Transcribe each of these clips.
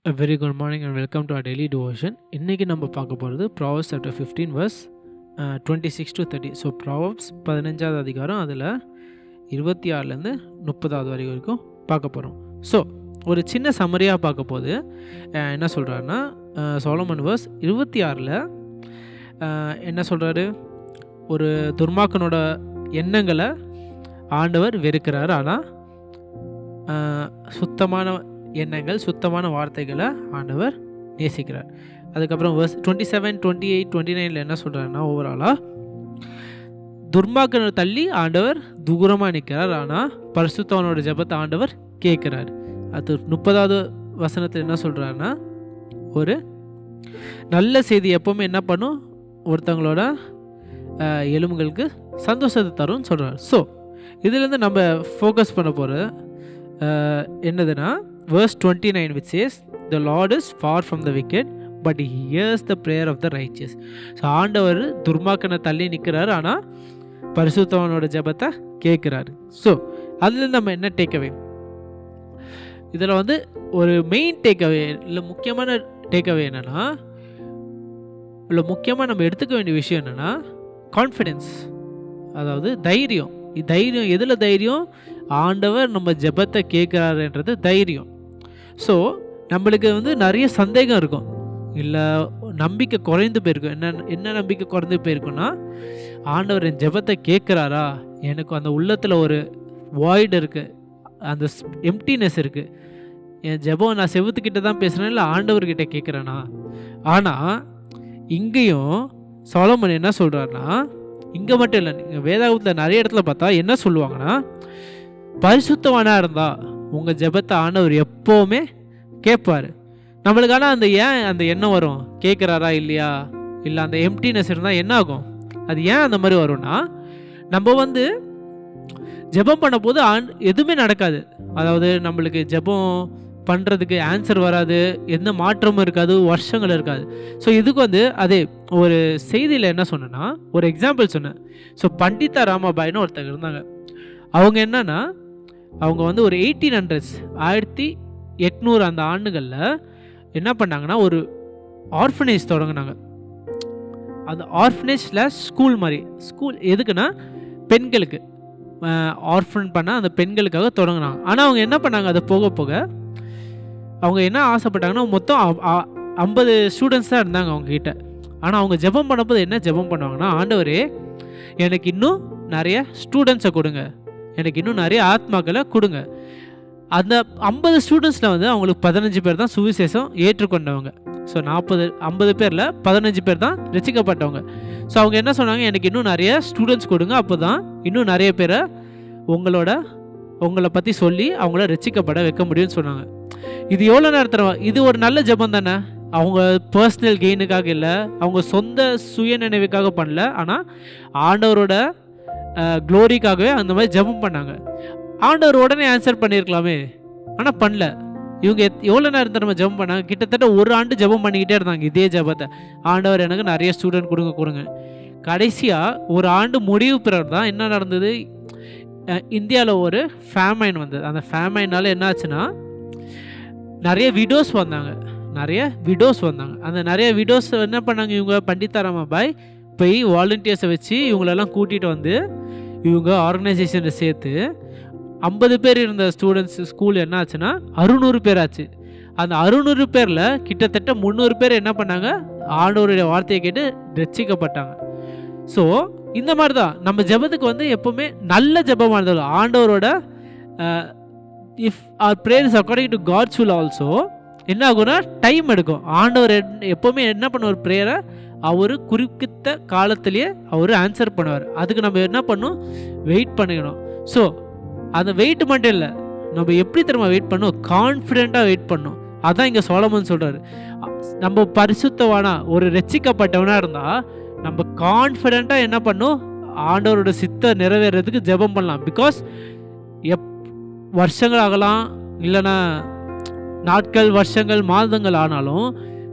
A very good morning and welcome to our daily devotion. இன்னைக்கு நம்ம பார்க்க போகிறது Proverbs chapter 15 verse 26 to 30. So Proverbs 15வது அதிகாரம் அதில் 26லேருந்து 30வது வரைக்கும் பார்க்க போகிறோம். ஸோ ஒரு சின்ன சம்மரியாக பார்க்க போது என்ன சொல்கிறாருன்னா சோலமன் verse 26ல் என்ன சொல்கிறாரு, ஒரு துர்மார்க்கனோட எண்ணங்களை ஆண்டவர் வெறுக்கிறார், ஆனால் சுத்தமான எண்ணங்கள் சுத்தமான வார்த்தைகளை ஆண்டவர் நேசிக்கிறார். அதுக்கப்புறம் verse 27, 28, 29 என்ன சொல்கிறாருன்னா, ஓவராலாக துர்மார்க்கனை தள்ளி ஆண்டவர் தூரமாக நிற்கிறார், ஆனால் பரிசுத்தவனோட ஜெபத்தை ஆண்டவர் கேட்குறார். அது 30வது வசனத்தில் என்ன சொல்கிறாருன்னா, ஒரு நல்ல செய்தி எப்போவுமே என்ன பண்ணும், ஒருத்தவங்களோட எலும்புகளுக்கு சந்தோஷத்தை தரும்னு சொல்கிறார். ஸோ இதுலேருந்து நம்ம ஃபோக்கஸ் பண்ண போகிற என்னதுன்னா verse 29 which says the Lord is far from the wicked but he hears the prayer of the righteous. So ஆண்டவர் துர்மார்க்கனை தள்ளி நிற்கிறார், ஆனால் பரிசுத்தவனோட ஜெபத்தை கேட்குறாரு. ஸோ அதுலேருந்து நம்ம என்ன டேக்அவே, இதில் ஒரு மெயின் டேக்அவே இல்லை முக்கியமான டேக்அவே என்னென்னா, இல்லை முக்கியமாக நம்ம எடுத்துக்க வேண்டிய விஷயம் என்னென்னா கான்ஃபிடென்ஸ், அதாவது தைரியம். தைரியம் எதில் தைரியம், ஆண்டவர் நம்ம ஜெபத்தை கேட்குறாருன்றது தைரியம். ஸோ நம்மளுக்கு நிறைய சந்தேகம் இருக்கும், இல்லை நம்பிக்கை குறைந்து போயிருக்கும். என்ன நம்பிக்கை குறைந்து போயிருக்குன்னா, ஆண்டவர் என் ஜெபத்தை கேட்குறாரா, எனக்கு அந்த உள்ளத்தில் ஒரு வாய்டு இருக்குது, அந்த எம்டினஸ் இருக்குது, என் ஜெபம் நான் செவுத்துக்கிட்ட தான் பேசுகிறேன், இல்லை ஆண்டவர்கிட்ட கேட்குறேனா. ஆனால் இங்கேயும் சொலோமன் என்ன சொல்கிறாருன்னா, இங்கே மட்டும் இல்லை, நீங்கள் வேதாகமத்தில் நிறைய இடத்துல பார்த்தா என்ன சொல்லுவாங்கன்னா, பரிசுத்தவானாக இருந்தால் உங்கள் ஜெபத்தை ஆண்டவர் எப்போவுமே கேட்பார். நம்மளுக்கான அந்த எண்ணம் வரும், கேட்குறாரா இல்லையா, இல்லை அந்த எம்டினஸ் இருந்தால் என்ன ஆகும், அது ஏன் அந்த மாதிரி வரும்னா, நம்ம ஜெபம் பண்ண போது எதுவுமே நடக்காது. அதாவது நம்மளுக்கு ஜெபம் பண்ணுறதுக்கு ஆன்சர் வராது, எந்த மாற்றமும் இருக்காது, வருஷங்கள் இருக்காது. ஸோ இதுக்கு அதே ஒரு செய்தியில் என்ன சொன்னேன்னா, ஒரு எக்ஸாம்பிள் சொன்னேன். ஸோ பண்டிதா ராமாபாய்னு ஒருத்தங்க இருந்தாங்க. அவங்க என்னன்னா, அவங்க ஒரு 1800s 1800 அந்த ஆண்டுகளில் என்ன பண்ணாங்கன்னா, ஒரு ஆர்ஃபனேஜ் தொடங்கினாங்க. அந்த ஆர்ஃபனேஜ்/ஸ்கூல் மாதிரி, ஸ்கூல் எதுக்குன்னா பெண்களுக்கு ஆர்ஃபன் பண்ண அந்த பெண்களுக்காக தொடங்கினாங்க. ஆனால் அவங்க என்ன பண்ணாங்க, அதை போக போக அவங்க என்ன ஆசைப்பட்டாங்கன்னா, மொத்தம் 50 ஸ்டூடெண்ட்ஸ் தான் இருந்தாங்க அவங்கக்கிட்ட. ஆனால் அவங்க ஜெபம் பண்ணப்போது என்ன ஜெபம் பண்ணுவாங்கன்னா, ஆண்டவரே எனக்கு இன்னும் நிறைய ஸ்டூடெண்ட்ஸை கொடுங்க, எனக்கு இன்னும் நிறைய ஆத்மாக்களை கொடுங்க. அந்த 50 ஸ்டூடெண்ட்ஸில் அவங்களுக்கு 15 பேர் தான் சுவிசேஷம் ஏற்றுக்கொண்டவங்க. ஸோ 50 பேரில் 15 பேர் தான் ரசிக்கப்பட்டவங்க. ஸோ அவங்க என்ன சொன்னாங்க, எனக்கு இன்னும் நிறைய ஸ்டூடெண்ட்ஸ் கொடுங்க, அப்போ தான் இன்னும் நிறைய பேரை உங்களை பற்றி சொல்லி அவங்கள ரசிக்கப்பட வைக்க முடியும்னு சொன்னாங்க. இது எவ்வளோ நேரத்தில், இது ஒரு நல்ல ஜெபம் தானே. அவங்க பர்சனல் கெயினுக்காக இல்லை, அவங்க சொந்த சுய நினைவுக்காக பண்ணல, ஆனால் ஆண்டவரோட க்ளோரிக்காகவே அந்த மாதிரி ஜெபம் பண்ணாங்க. ஆண்டவர் உடனே ஆன்சர் பண்ணியிருக்கலாமே, ஆனால் பண்ணல. இவங்க எவ்வளோ நேரத்தை நம்ம ஜெபம் பண்ணாங்க, கிட்டத்தட்ட ஒரு ஆண்டு ஜெபம் பண்ணிக்கிட்டே இருந்தாங்க இதே ஜெபத்தை, ஆண்டவர் எனக்கு நிறைய ஸ்டூடெண்ட் கொடுங்க. கடைசியாக ஒரு ஆண்டு முடிவு பிறகு தான் என்ன நடந்தது, இந்தியாவில் ஒரு ஃபேமைன் வந்தது. அந்த ஃபேமைனால் என்ன ஆச்சுன்னா, நிறைய விடோஸ் வந்தாங்க. அந்த நிறைய விடோஸ் என்ன பண்ணாங்க, இவங்க பண்டிதா ராமாபாய் போய் வாலண்டியர்ஸை வச்சு இவங்களெல்லாம் கூட்டிகிட்டு இவங்க ஆர்கனைசேஷனை சேர்த்து 50 பேர் இருந்த ஸ்டூடெண்ட்ஸ் ஸ்கூல் என்ன ஆச்சுன்னா 600 பேர் ஆச்சு. அந்த 600 பேரில் கிட்டத்தட்ட 300 பேர் என்ன பண்ணாங்க, ஆண்டவருடைய வார்த்தையை கேட்டு ரட்சிக்கப்பட்டாங்க. ஸோ இந்த மாதிரி தான் நம்ம ஜெபத்துக்கு எப்போவுமே நல்ல ஜெபமாக இருந்தாலும் ஆண்டவரோட if our prayer is according to God's will also என்ன ஆகும்னா டைம் எடுக்கும். ஆண்டவர் எப்போவுமே என்ன பண்ணுவார், ப்ரேயரை அவர் குறிப்பிட்ட காலத்திலேயே அவர் ஆன்சர் பண்ணுவார். அதுக்கு நம்ம என்ன பண்ணணும், வெயிட் பண்ணிக்கணும். ஸோ அந்த வெயிட் மட்டும் இல்லை, நம்ம எப்படி திரும்ப வெயிட் பண்ணணும், கான்ஃபிடெண்ட்டாக வெயிட் பண்ணணும். அதான் இங்கே சோலமன் சொல்கிறாரு, நம்ம பரிசுத்தவானா ஒரு ரட்சிக்கப்பட்டவனாக இருந்தால் நம்ம கான்ஃபிடெண்ட்டாக என்ன பண்ணணும், ஆண்டவரோட சித்த நிறைவேறதுக்கு ஜெபம் பண்ணலாம். பிகாஸ் வருஷங்கள் ஆகலாம், இல்லைன்னா நாட்கள் வருஷங்கள் மாதங்கள் ஆனாலும்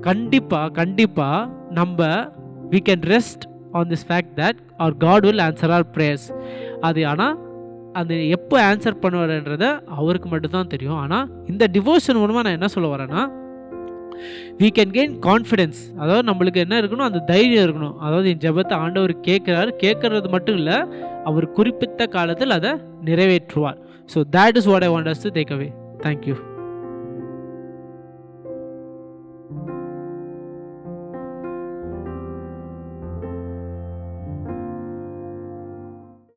கண்டிப்பாக நம்ம we can rest on this fact that our God will answer our prayers. அது ஆனால் அது எப்போ ஆன்சர் பண்ணுவார்ன்றதை அவருக்கு மட்டும்தான் தெரியும். ஆனால் இந்த டிவோஷன் மூலமாக நான் என்ன சொல்ல வரேன்னா, we can gain confidence. அதாவது நம்மளுக்கு என்ன இருக்கணும், அந்த தைரியம் இருக்கணும். அதாவது என் ஜெபத்தை ஆண்டவர் கேட்குறாரு, கேட்கறது மட்டும் இல்லை, அவர் குறிப்பிட்ட காலத்தில் அதை நிறைவேற்றுவார். So that is what I want us to take away. Thank you.